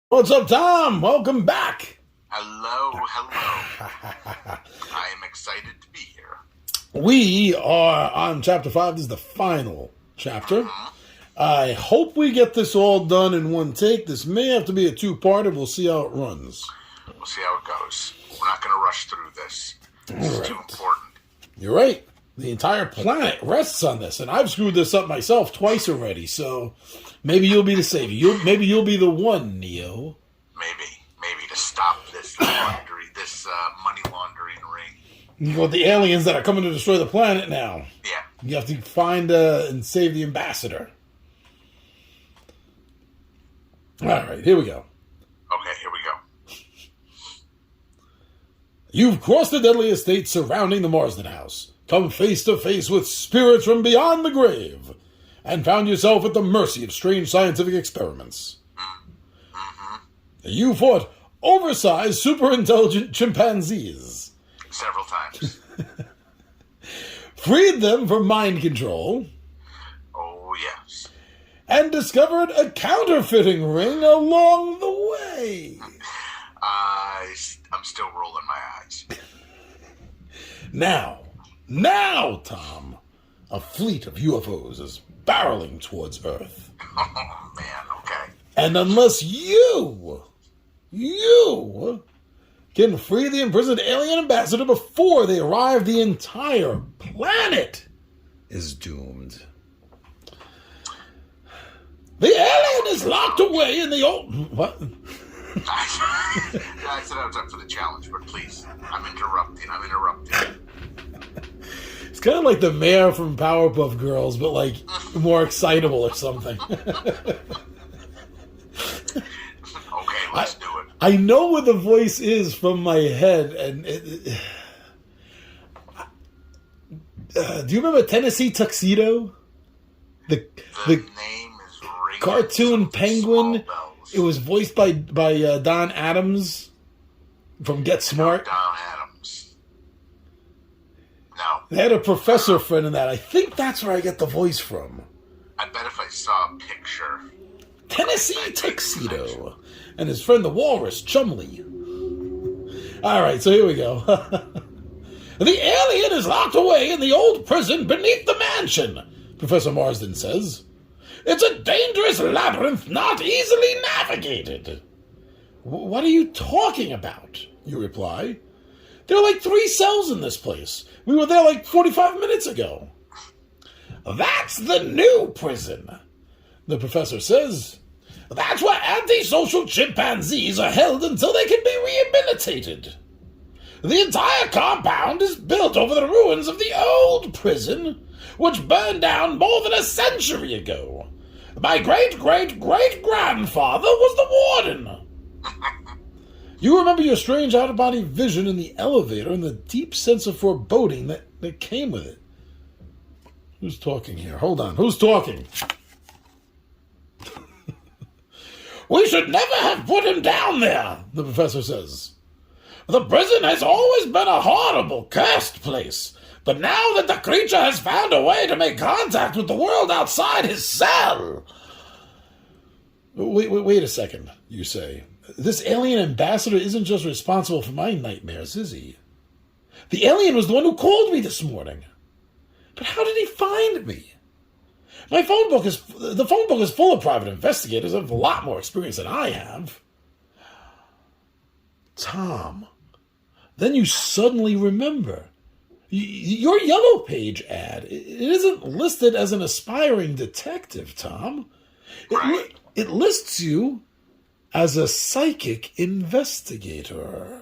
What's up, Tom? Welcome back. Hello. I am excited to be here. We are on chapter 5. This is the final chapter. I hope we get this all done in one take. This may have to be a two-parter. We'll see how it runs. We'll see how it goes. We're not going to rush through this. This is too important. You're right. The entire planet rests on this, and I've screwed this up myself twice already, so maybe you'll be the savior. Maybe you'll be the one, Neo. Maybe to stop this money laundering ring. You got the aliens that are coming to destroy the planet now. Yeah. You have to find and save the ambassador. All right, here we go. Okay, here we go. You've crossed the deadly estate surrounding the Marsden house, come face to face with spirits from beyond the grave, and found yourself at the mercy of strange scientific experiments. You fought oversized, super-intelligent chimpanzees. Several times. Freed them from mind control. Oh, yes. And discovered a counterfeiting ring along the way. I'm still rolling my eyes. Now, Tom, a fleet of UFOs is barreling towards Earth. Oh, man, okay. And unless you can free the imprisoned alien ambassador before they arrive, the entire planet is doomed. The alien is locked away in the old... What? I said I was up for the challenge, but please, I'm interrupting. It's kind of like the mayor from Powerpuff Girls, but like more excitable or something. Okay, let's do it. I know what the voice is from my head, and do you remember Tennessee Tuxedo? The name is ringing cartoon some penguin. small bells. It was voiced by Don Adams from Get Smart. Don Adams. No. They had a professor friend in that. I think that's where I get the voice from. I bet if I saw a picture. Tennessee Tuxedo. And his friend the walrus, Chumley. Alright, so here we go. The alien is locked away in the old prison beneath the mansion, Professor Marsden says. It's a dangerous labyrinth not easily navigated. What are you talking about? You reply. There are like 3 cells in this place. We were there like 45 minutes ago. That's the new prison, the professor says. That's where antisocial chimpanzees are held until they can be rehabilitated. The entire compound is built over the ruins of the old prison, which burned down more than a century ago. My great-great-great-grandfather was the warden. You remember your strange out-of-body vision in the elevator and the deep sense of foreboding that came with it. Who's talking here? Hold on. Who's talking? We should never have put him down there, the professor says. The prison has always been a horrible, cursed place, but now that the creature has found a way to make contact with the world outside his cell... Wait a second, you say. This alien ambassador isn't just responsible for my nightmares, is he? The alien was the one who called me this morning. But how did he find me? The phone book is full of private investigators who have a lot more experience than I have. Tom, then you suddenly remember. Your Yellow Page ad, it isn't listed as an aspiring detective, Tom. It lists you as a psychic investigator.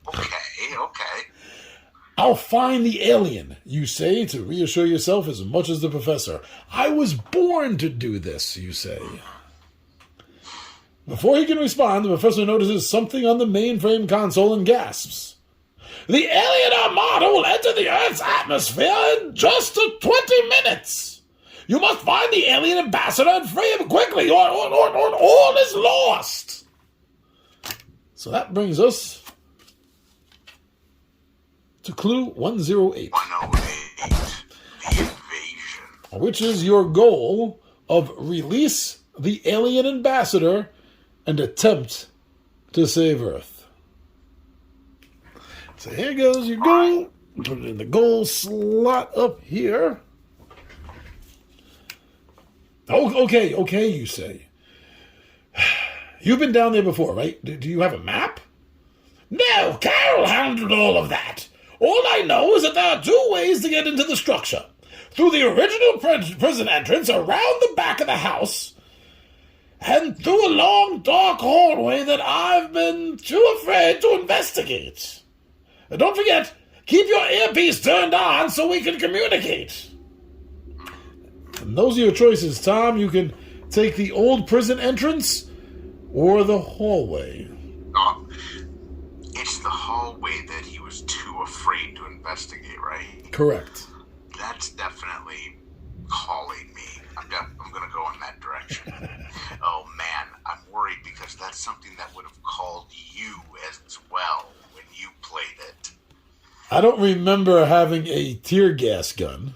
Okay. I'll find the alien, you say, to reassure yourself as much as the professor. I was born to do this, you say. Before he can respond, the professor notices something on the mainframe console and gasps. The alien armada will enter the Earth's atmosphere in just 20 minutes. You must find the alien ambassador and free him quickly, or all is lost. So that brings us to clue 108. 108. The invasion. Which is your goal of release the alien ambassador and attempt to save Earth. So here goes your goal. Put it in the goal slot up here. Oh, okay, you say. You've been down there before, right? Do you have a map? No, Carol handled all of that. All I know is that there are two ways to get into the structure. Through the original prison entrance around the back of the house, and through a long, dark hallway that I've been too afraid to investigate. And don't forget, keep your earpiece turned on so we can communicate. And those are your choices, Tom. You can take the old prison entrance or the hallway. Oh, it's the hallway that he was too afraid to investigate, right? Correct. That's definitely calling me. I'm going to go in that direction. Oh, man, I'm worried because that's something that would have called you as well when you played it. I don't remember having a tear gas gun.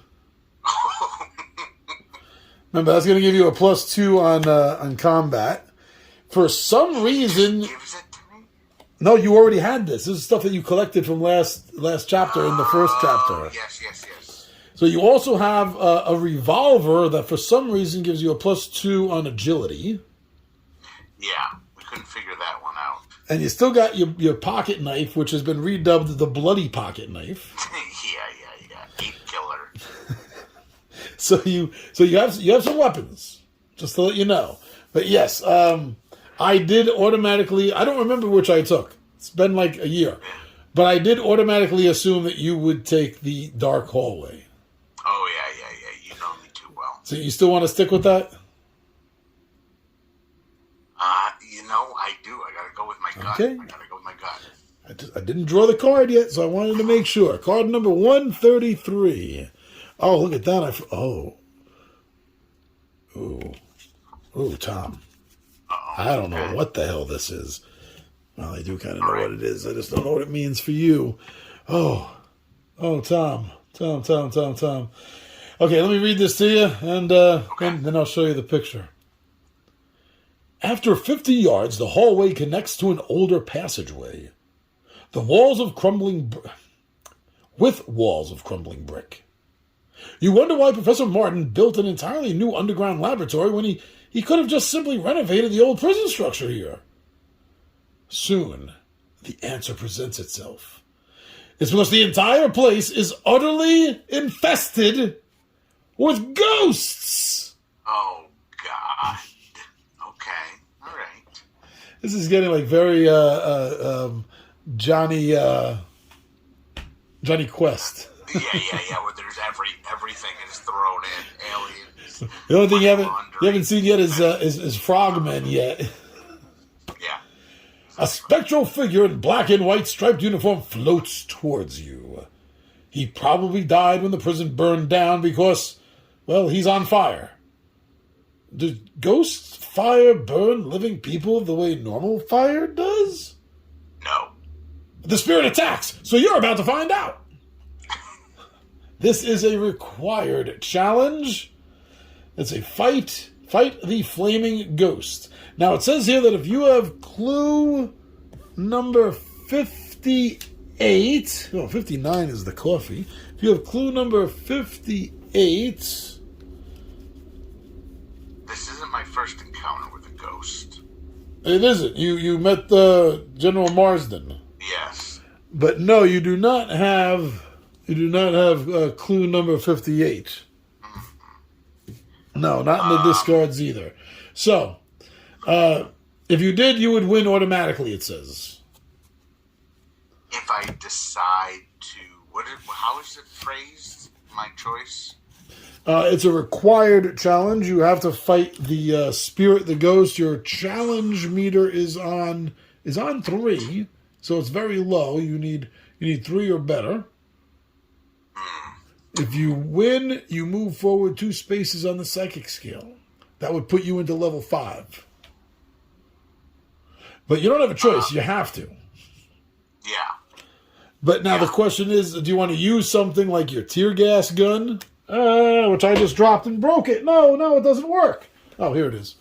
Remember, that's going to give you a +2 on combat. For some reason... Gives it to me? No, you already had this. This is stuff that you collected from last chapter in the first chapter. Yes. So you also have a revolver that for some reason gives you a +2 on agility. Yeah, we couldn't figure that one out. And you still got your pocket knife, which has been redubbed the bloody pocket knife. Yeah. Ape killer. So you have some weapons, just to let you know. But yes, I did automatically. I don't remember which I took. It's been like a year, but I did automatically assume that you would take the dark hallway. Oh yeah. You know me too well. So you still want to stick with that? I do. I gotta go with my gut. Okay. I gotta go with my gut. I didn't draw the card yet, so I wanted to make sure. Card number 133. Oh, look at that. Ooh, Tom. I don't know what the hell this is. Well, I do kind of know what it is. I just don't know what it means for you. Oh, Tom. Okay, let me read this to you, and then I'll show you the picture. After 50 yards, the hallway connects to an older passageway. With walls of crumbling brick. You wonder why Professor Martin built an entirely new underground laboratory when he could have just simply renovated the old prison structure here. Soon, the answer presents itself. It's because the entire place is utterly infested with ghosts. Oh, God. Okay. All right. This is getting like very Johnny Quest. Yeah. Where there's everything is thrown in. Aliens. The only thing you haven't seen yet is Frogmen yet. Yeah. A spectral figure in black and white striped uniform floats towards you. He probably died when the prison burned down because, well, he's on fire. Does ghost fire burn living people the way normal fire does? No. The spirit attacks, so you're about to find out. This is a required challenge. It's a fight the flaming ghost. Now, it says here that if you have clue number 58, 59 is the coffee. If you have clue number 58... This isn't my first encounter with a ghost. It isn't. You met General Marsden. Yes. But no, you do not have clue number 58. No, not in the discards either. So, if you did, you would win automatically, it says. If I decide to... how is it phrased, my choice? It's a required challenge. You have to fight the spirit, the ghost. Your challenge meter is on 3, so it's very low. You need 3 or better. If you win, you move forward 2 spaces on the psychic scale. That would put you into level 5. But you don't have a choice. You have to. Yeah. But now the question is, do you want to use something like your tear gas gun? Which I just dropped and broke it. No, it doesn't work. Oh, here it is.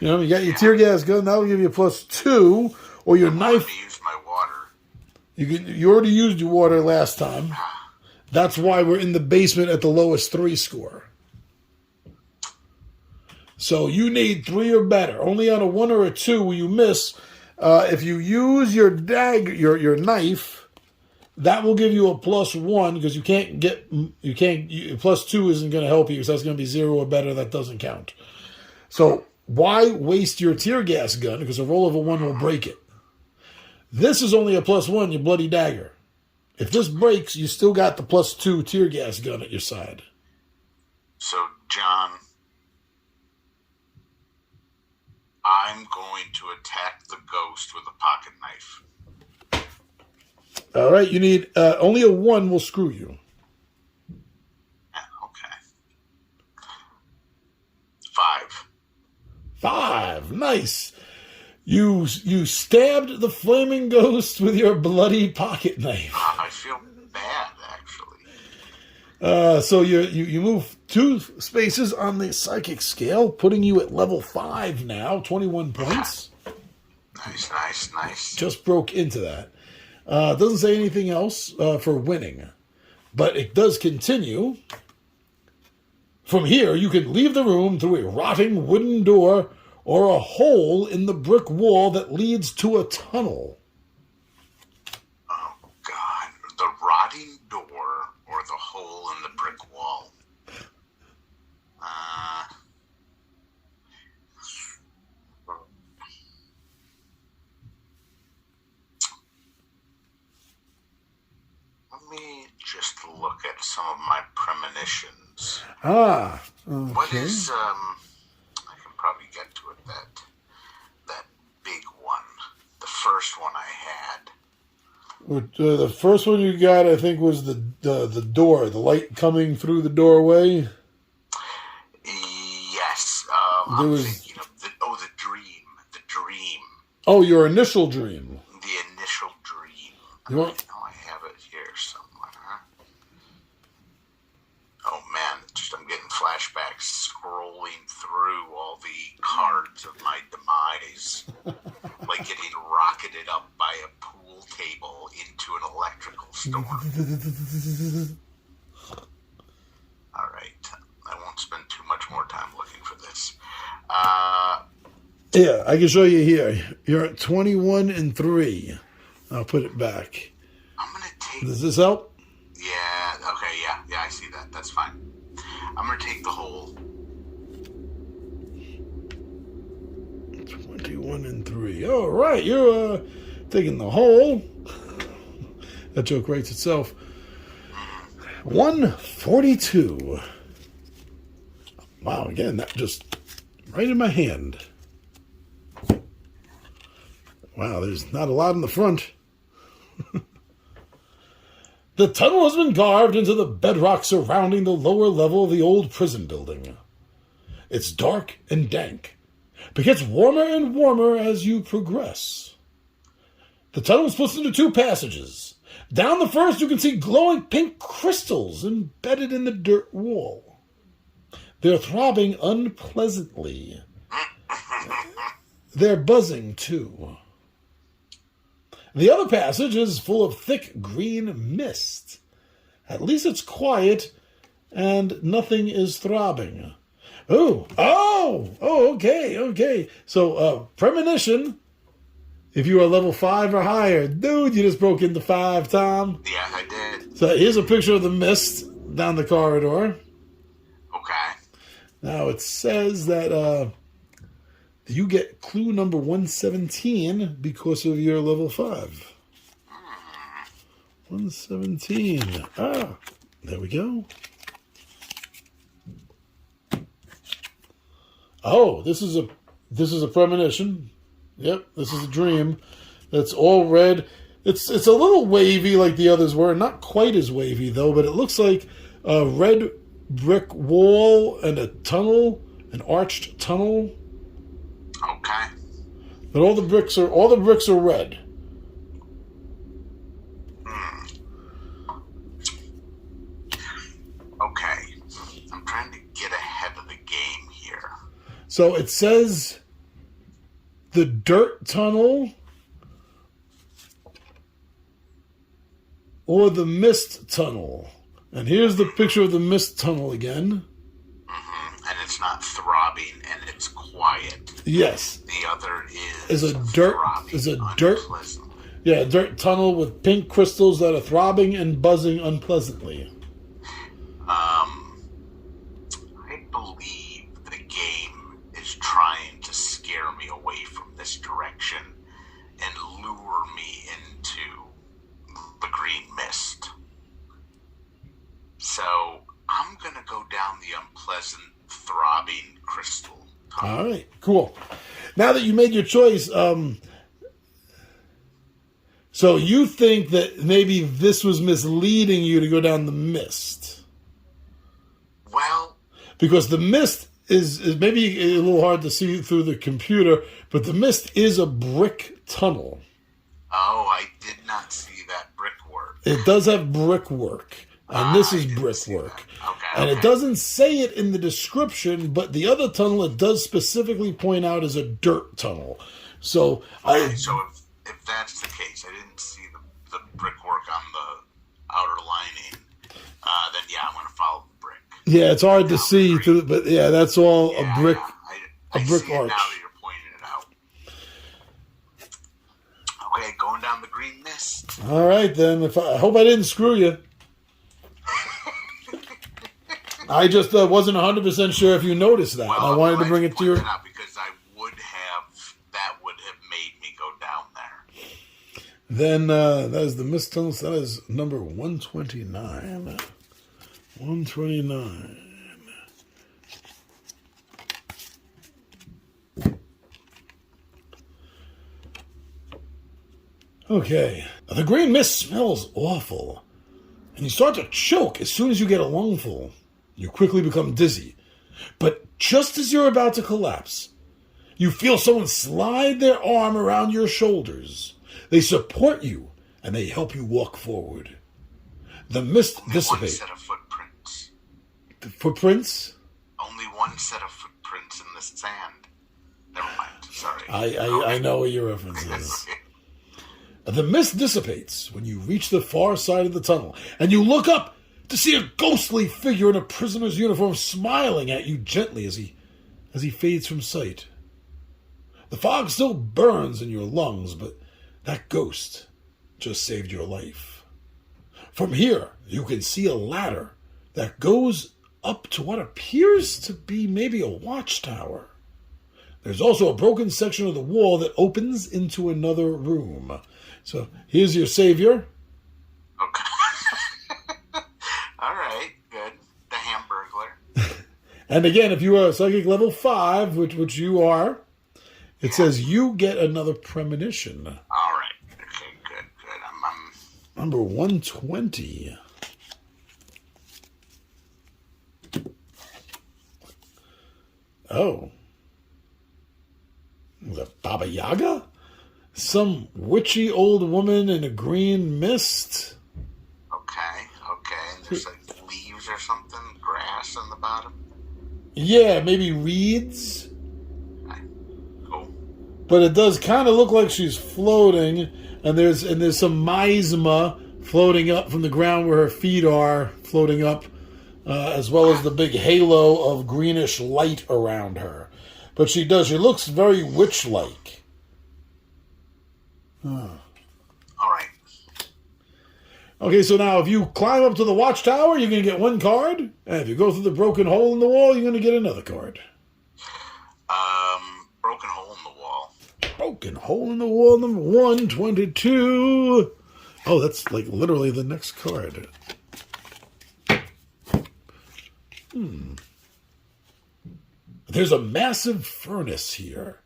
You got your tear gas gun. That'll give you a +2, or your I knife. to use my water. You already used your water last time. That's why we're in the basement at the lowest 3 score. So you need 3 or better. Only on a 1 or a 2 will you miss. If you use your your knife, that will give you a +1 because you can't +2 isn't going to help you because that's going to be 0 or better. That doesn't count. So why waste your tear gas gun? Because a roll of a 1 will break it. This is only a +1, your bloody dagger. If this breaks, you still got the +2 tear gas gun at your side. So, John, I'm going to attack the ghost with a pocket knife. All right, you need only a 1 will screw you. Okay. 5. 5, nice. You stabbed the flaming ghost with your bloody pocket knife. I feel bad, actually. So you move 2 spaces on the psychic scale, putting you at level 5 now, 21 points. Nice. Just broke into that. Doesn't say anything else for winning, but it does continue. From here, you can leave the room through a rotting wooden door or a hole in the brick wall that leads to a tunnel. Oh, God. The rotting door or the hole in the brick wall? Let me just look at some of my premonitions. Okay. What is, I can probably get to it, that big one. The first one I had. The first one you got, I think, was the door, the light coming through the doorway. Yes. There I'm thinking of the dream. The dream. Oh, your initial dream. The initial dream. You want? I know I have it here somewhere. Oh man, I'm getting flashbacks scrolling through all the cards of my demise. Like getting rocketed up by a pool table into an electrical storm. Alright, I won't spend too much more time looking for this. Yeah, I can show you here. You're at 21-3. I'll put it back. I'm gonna take... Does this help? Yeah, okay, yeah, I see that. That's fine. I'm gonna take the whole. 21-3. All right, you're taking the whole. That joke writes itself. 142. Wow, again, that just right in my hand. Wow, there's not a lot in the front. The tunnel has been carved into the bedrock surrounding the lower level of the old prison building. It's dark and dank, but gets warmer and warmer as you progress. The tunnel splits into 2 passages. Down the first, you can see glowing pink crystals embedded in the dirt wall. They're throbbing unpleasantly. They're buzzing, too. The other passage is full of thick green mist. At least it's quiet and nothing is throbbing. Okay. So, premonition, if you are level 5 or higher. Dude, you just broke into 5, Tom. Yeah, I did. So here's a picture of the mist down the corridor. Okay. Now it says that you get clue number 117 because of your level 5. 117. There we go. Oh, this is a premonition. Yep, this is a dream. It's all red. It's a little wavy like the others were. Not quite as wavy though, but it looks like a red brick wall and a tunnel, an arched tunnel. Okay. But all the bricks are red. Okay. I'm trying to get ahead of the game here. So it says the dirt tunnel or the mist tunnel. And here's the picture of the mist tunnel again. And it's not throbbing, and it's quiet. Yes. The other is a dirt unpleasant. Yeah, dirt tunnel with pink crystals that are throbbing and buzzing unpleasantly. I believe the game is trying to scare me away from this direction and lure me into the green mist. So I'm going to go down the unpleasant, throbbing crystal tunnel. All right, cool. Now that you made your choice, so you think that maybe this was misleading you to go down the mist? Well, Because the mist is maybe a little hard to see through the computer, but the mist is a brick tunnel. oh, I did not see that brickwork. It does have brickwork, and this is I didn't see brickwork. that. Okay, And okay. it doesn't say it in the description, but the other tunnel it does specifically point out as a dirt tunnel. So Okay, so if that's the case, I didn't see the brickwork on the outer lining, then yeah, I'm going to follow the brick. yeah, it's hard to see through, but yeah, that's all a brick. Yeah, I brick see it arch. now that you're pointing it out. Okay, going down the green mist. All right, then. I hope I didn't screw you. I just wasn't 100% sure if you noticed that. I wanted to bring it to your. Out because that would have made me go down there. Then that is the mist tunnel. So that is number 129. 129. Okay. The green mist smells awful, and you start to choke as soon as you get a lungful. You quickly become dizzy. But just as you're about to collapse, you feel someone slide their arm around your shoulders. They support you, and they help you walk forward. The mist Only one dissipates. set of footprints. The footprints? Only one set of footprints in the sand. Never mind. Sorry. I know what your reference is. The mist dissipates when you reach the far side of the tunnel, and you look up to see a ghostly figure in a prisoner's uniform smiling at you gently as he fades from sight. The fog still burns in your lungs, but that ghost just saved your life. From here, you can see a ladder that goes up to what appears to be maybe a watchtower. There's also a broken section of the wall that opens into another room. So here's your savior. Okay. All right. Good. The Hamburglar. And again, if you are psychic level 5, which you are, it says you get another premonition. All right. Okay. Good. Good. I'm Number 120. Oh. The Baba Yaga? Some witchy old woman in a green mist? okay. Okay. And there's like leaves or something, grass on the bottom. Yeah, maybe reeds? Okay. Cool. But it does kind of look like she's floating, and there's some miasma floating up from the ground where her feet are, floating up, as well as the big halo of greenish light around her. But she looks very witch-like. All right. Okay, so now if you climb up to the watchtower, you're going to get one card, and if you go through the broken hole in the wall, you're going to get another card. Broken hole in the wall. Broken hole in the wall, number 122. Oh, that's like literally the next card. There's a massive furnace here.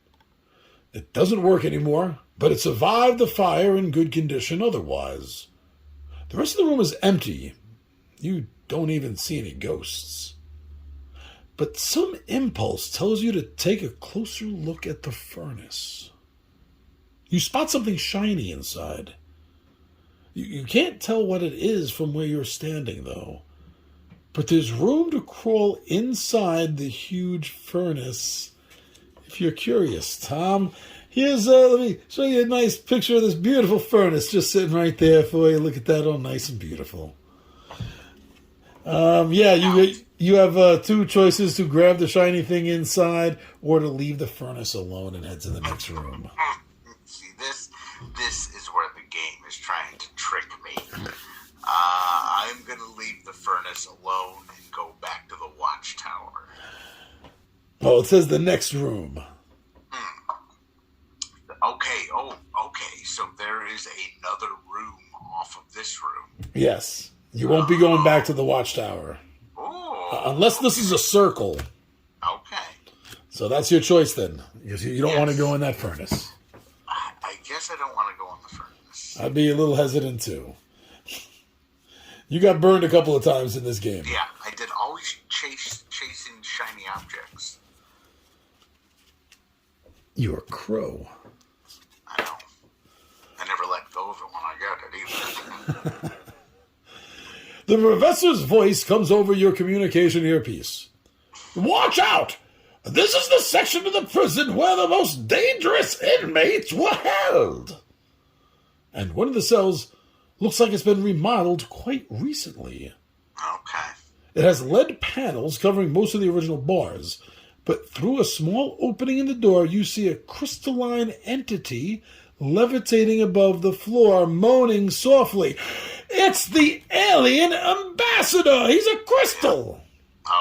It doesn't work anymore, but it survived the fire in good condition otherwise. The rest of the room is empty. You don't even see any ghosts. But some impulse tells you to take a closer look at the furnace. You spot something shiny inside. You can't tell what it is from where you're standing, though. But there's room to crawl inside the huge furnace. If you're curious, Tom, Here's, let me show you a nice picture of this beautiful furnace just sitting right there for you. Look at that, all nice and beautiful. Yeah, you have two choices: to grab the shiny thing inside, or to leave the furnace alone and head to the next room. See, this is where the game is trying to trick me. I'm going to leave the furnace alone and go back to the watchtower. Oh, it says the next room. Okay. So there is another room off of this room. Yes. You won't be going back to the watchtower. Unless this is a circle. Okay. So that's your choice then. You don't want to go in that furnace. I guess I don't want to go in the furnace. I'd be a little hesitant too. You got burned a couple of times in this game. Yeah, I did. Always chasing shiny objects. You're a crow. I know. I never let go of it when I got it either. The professor's voice comes over your communication earpiece. Watch out! This is the section of the prison where the most dangerous inmates were held. And one of the cells looks like it's been remodeled quite recently. Okay. It has lead panels covering most of the original bars, but through a small opening in the door, you see a crystalline entity levitating above the floor, moaning softly. It's the alien ambassador! He's a crystal!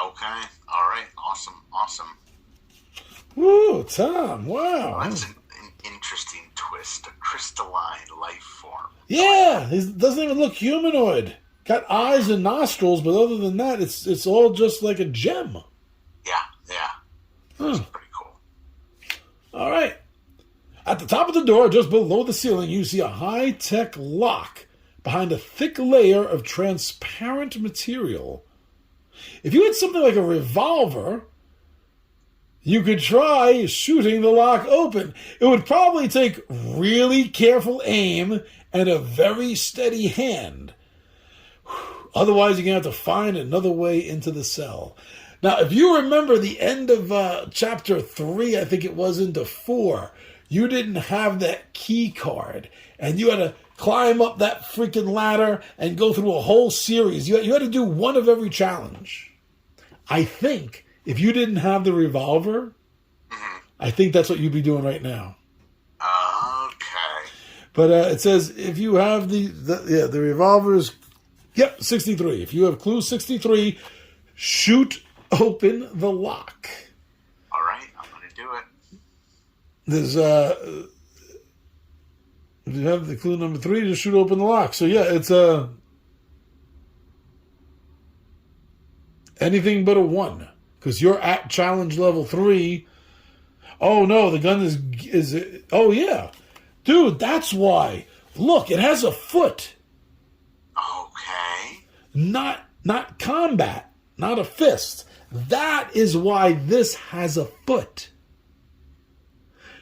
Okay. All right. Awesome. Ooh, Tom, wow. That's an interesting twist. A crystalline life form. Yeah, he doesn't even look humanoid. Got eyes and nostrils, but other than that, it's all just like a gem. Yeah. That's pretty cool. All right. At the top of the door, just below the ceiling, you see a high-tech lock behind a thick layer of transparent material. If you had something like a revolver, you could try shooting the lock open. It would probably take really careful aim and a very steady hand. Otherwise, you're going to have to find another way into the cell. Now, if you remember the end of chapter 3, I think it was, into 4, you didn't have that key card, and you had to climb up that freaking ladder and go through a whole series. You had to do one of every challenge. I think if you didn't have the revolver, I think that's what you'd be doing right now. Okay. But it says if you have the revolvers, 63. If you have clue 63, shoot open the lock. All right, I'm going to do it. There's if you have the clue number 3, to shoot open the lock. So yeah, it's anything but a 1, because you're at challenge level 3. Oh no, the gun is oh yeah, dude, that's why. Look, it has a foot. Okay. Not combat, not a fist. That is why this has a foot.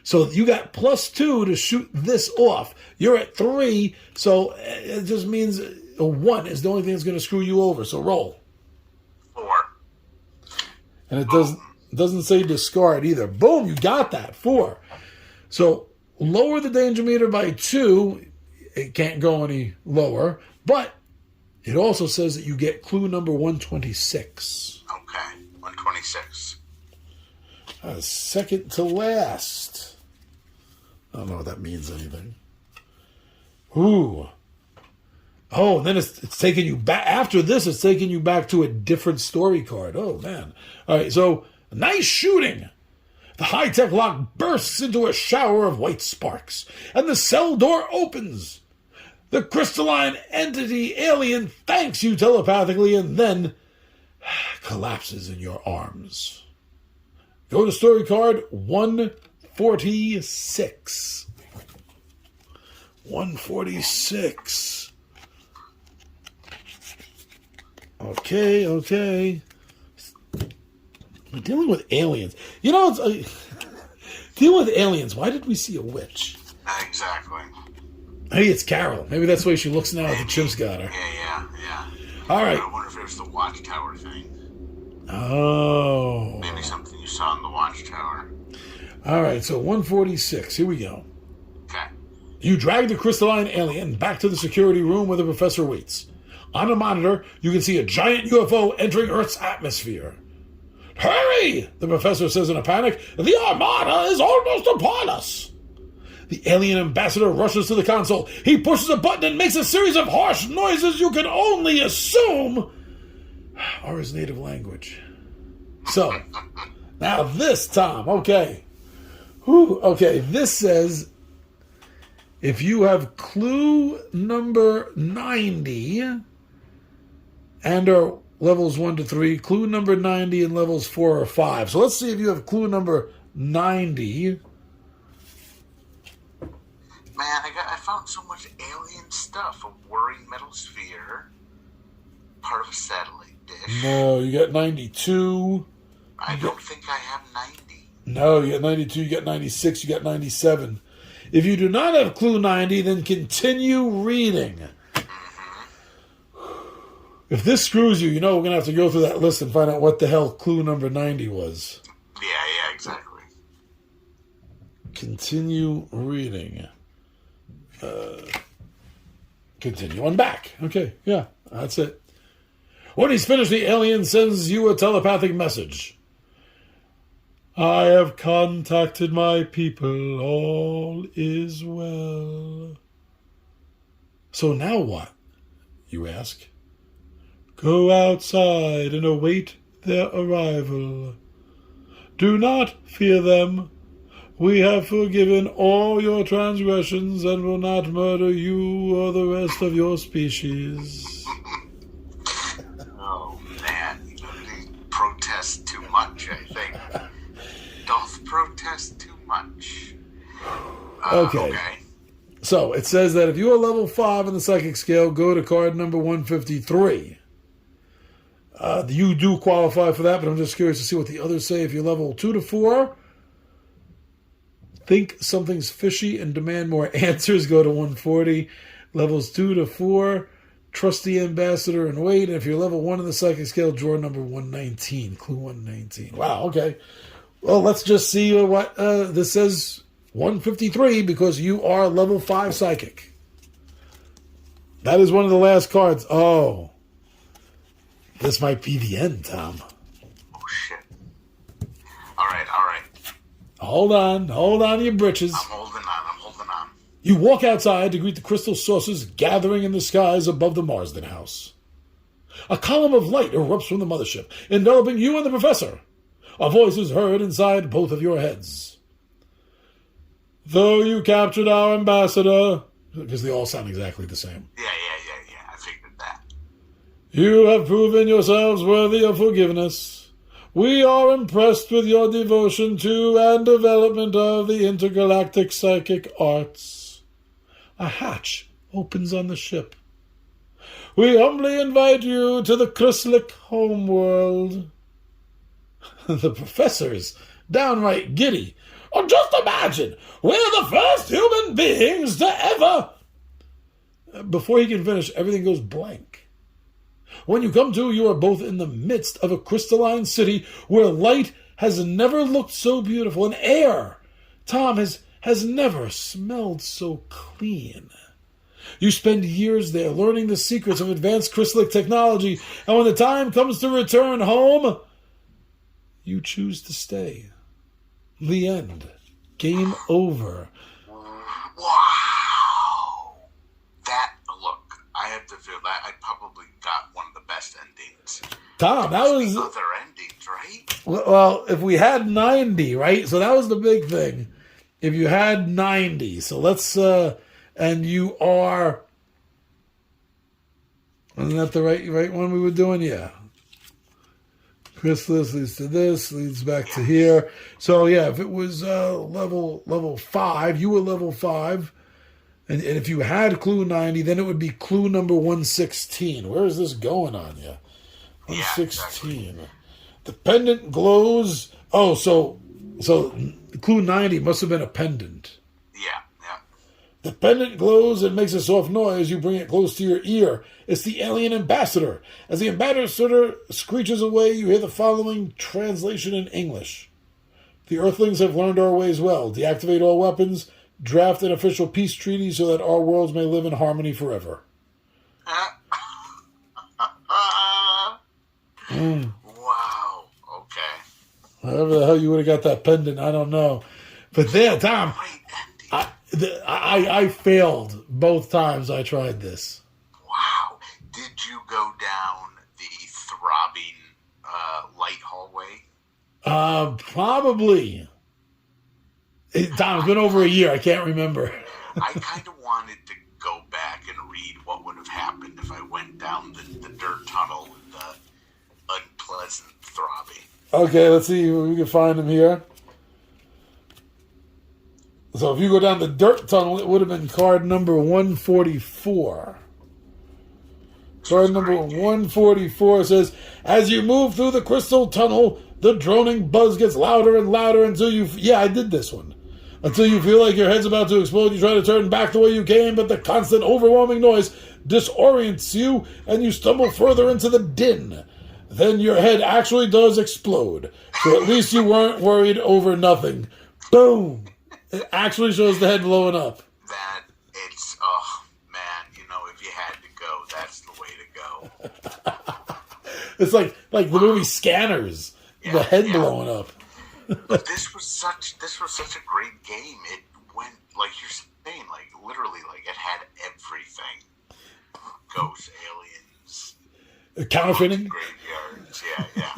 So you got +2 to shoot this off. You're at 3, so it just means a 1 is the only thing that's going to screw you over. So roll. 4. And it doesn't say discard either. Boom, you got that. 4. So lower the danger meter by 2. It can't go any lower. But it also says that you get clue number 126. Okay, 126. Second to last. I don't know if that means anything. Ooh. Oh, and then it's taking you back. After this, it's taking you back to a different story card. Oh, man. All right, so nice shooting. The high-tech lock bursts into a shower of white sparks, and the cell door opens. The crystalline entity alien thanks you telepathically and then collapses in your arms. Go to story card 146. 146. Okay. We're dealing with aliens. You know, dealing with aliens. Why did we see a witch? Exactly. Hey, it's Carol. Maybe that's the way she looks now that the chimps got her. Yeah. All right. I wonder if it was the watchtower thing. Oh. Maybe something you saw in the watchtower. All right, so 146. Here we go. Okay. You drag the crystalline alien back to the security room where the professor waits. On a monitor, you can see a giant UFO entering Earth's atmosphere. Hurry! The professor says in a panic. The Armada is almost upon us. The alien ambassador rushes to the console. He pushes a button and makes a series of harsh noises you can only assume are his native language. So, now this, Tom, okay. Okay, this says, if you have clue number 90 and are levels 1 to 3, clue number 90 and levels 4 or 5. So let's see if you have clue number 90. Man, I found so much alien stuff. A whirring metal sphere, part of a satellite dish. No, you got 92. I don't think I have 90. No, you got 92, you got 96, you got 97. If you do not have clue 90, then continue reading. If this screws you, you know we're going to have to go through that list and find out what the hell clue number 90 was. Yeah, exactly. Continue reading. Continue on back. Okay, yeah, that's it. When he's finished, the alien sends you a telepathic message. I have contacted my people. All is well. So now what? You ask. Go outside and await their arrival. Do not fear them. We have forgiven all your transgressions and will not murder you or the rest of your species. Oh, man. They protest too much, I think. Doth protest too much. Okay. So, it says that if you are level 5 in the psychic scale, go to card number 153. You do qualify for that, but I'm just curious to see what the others say. If you're level 2 to 4, think something's fishy and demand more answers, go to 140. Levels 2 to 4, trust the ambassador and wait. And if you're level 1 in the psychic scale, draw number 119, clue 119. Wow, okay. Well, let's just see what this says. 153, because you are level 5 psychic. That is one of the last cards. Oh. This might be the end, Tom. Oh, shit. All right. Hold on your britches. I'm holding on. You walk outside to greet the crystal saucers gathering in the skies above the Marsden house. A column of light erupts from the mothership, enveloping you and the professor. A voice is heard inside both of your heads. Though you captured our ambassador, because they all sound exactly the same. Yeah, I figured that. You have proven yourselves worthy of forgiveness. We are impressed with your devotion to and development of the intergalactic psychic arts. A hatch opens on the ship. We humbly invite you to the Chrysalic homeworld. The professor's downright giddy. Oh, just imagine, we're the first human beings to ever... Before he can finish, everything goes blank. When you come to, you are both in the midst of a crystalline city where light has never looked so beautiful, and air, Tom, has never smelled so clean. You spend years there learning the secrets of advanced Chrysalic technology, and when the time comes to return home, you choose to stay. The end. Game over. Wow. Look, I have to feel that I probably got one of the best endings. Tom, that was... Other endings, right? Well, if we had 90, right? So that was the big thing. If you had 90. So let's... and you are... Isn't that the right one we were doing? Yeah. Chrysalis leads to this, leads back to here. So yeah, if it was level 5, you were level 5, and if you had clue 90, then it would be clue number 116. Where is this going on you? 116. Yeah, exactly. The pendant glows. Oh, so clue 90 must have been a pendant. Yeah. The pendant glows and makes a soft noise. You bring it close to your ear. It's the alien ambassador. As the ambassador screeches away, you hear the following translation in English. The Earthlings have learned our ways well. Deactivate all weapons. Draft an official peace treaty so that our worlds may live in harmony forever. Wow. Okay. However the hell you would have got that pendant, I don't know. But there, Tom, Great ending. I failed both times I tried this. Wow. Did you go down the throbbing light hallway? Probably. Tom, it's been over a year. I can't remember. I kind of wanted to go back and read what would have happened if I went down the dirt tunnel with the unpleasant throbbing. Okay, let's see if we can find him here. So if you go down the dirt tunnel, it would have been card number 144. Card number 144 says, as you move through the crystal tunnel, the droning buzz gets louder and louder until you... Yeah, I did this one. Until you feel like your head's about to explode, you try to turn back the way you came, but the constant overwhelming noise disorients you, and you stumble further into the din. Then your head actually does explode. So at least you weren't worried over nothing. Boom! It actually shows the head blowing up. Oh, man, if you had to go, that's the way to go. It's like the movie Scanners. The head blowing up. But this was such a great game. It went, like you're saying, literally, it had everything. Ghosts, aliens, Counterfeiting? graveyards, yeah.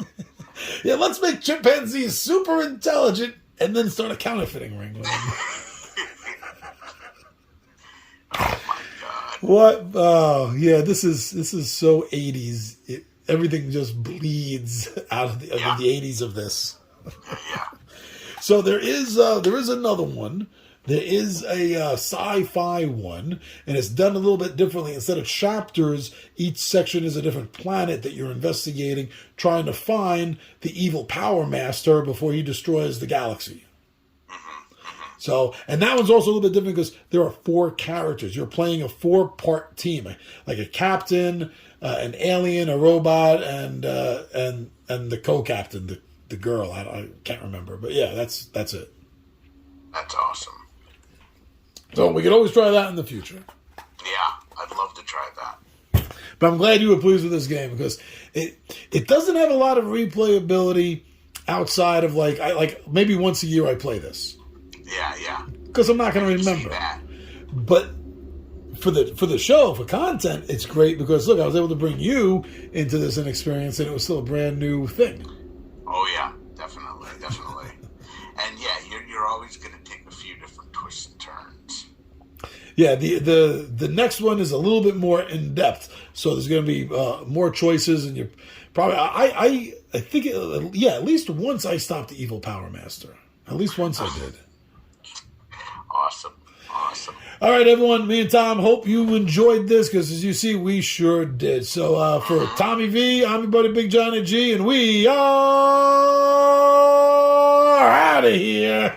Yeah, let's make chimpanzees super intelligent and then start a counterfeiting ring with them. Oh my god. What? Oh, yeah, this is so 80s. Everything just bleeds out of the 80s of this. Yeah. So there is another one. There is a sci-fi one, and it's done a little bit differently. Instead of chapters, each section is a different planet that you're investigating, trying to find the evil Power Master before he destroys the galaxy. So, and that one's also a little bit different because there are 4 characters. You're playing a 4-part team, like a captain, an alien, a robot, and the co-captain, the girl. I can't remember, but yeah, that's it. That's awesome. So we could always try that in the future. Yeah, I'd love to try that. But I'm glad you were pleased with this game because it doesn't have a lot of replayability outside of maybe once a year I play this. Yeah. Because I'm not going to remember. But for the show, for content, it's great because look, I was able to bring you into this and experience it. It was still a brand new thing. Oh yeah, definitely. And yeah, you're always going to take a few different twists and turns. Yeah, the next one is a little bit more in depth, so there's going to be more choices, and you probably I think at least once I stopped the evil Power Master. At least once I did. Awesome. All right, everyone. Me and Tom hope you enjoyed this because, as you see, we sure did. So for Tommy V, I'm your buddy Big Johnny G, and we are out of here.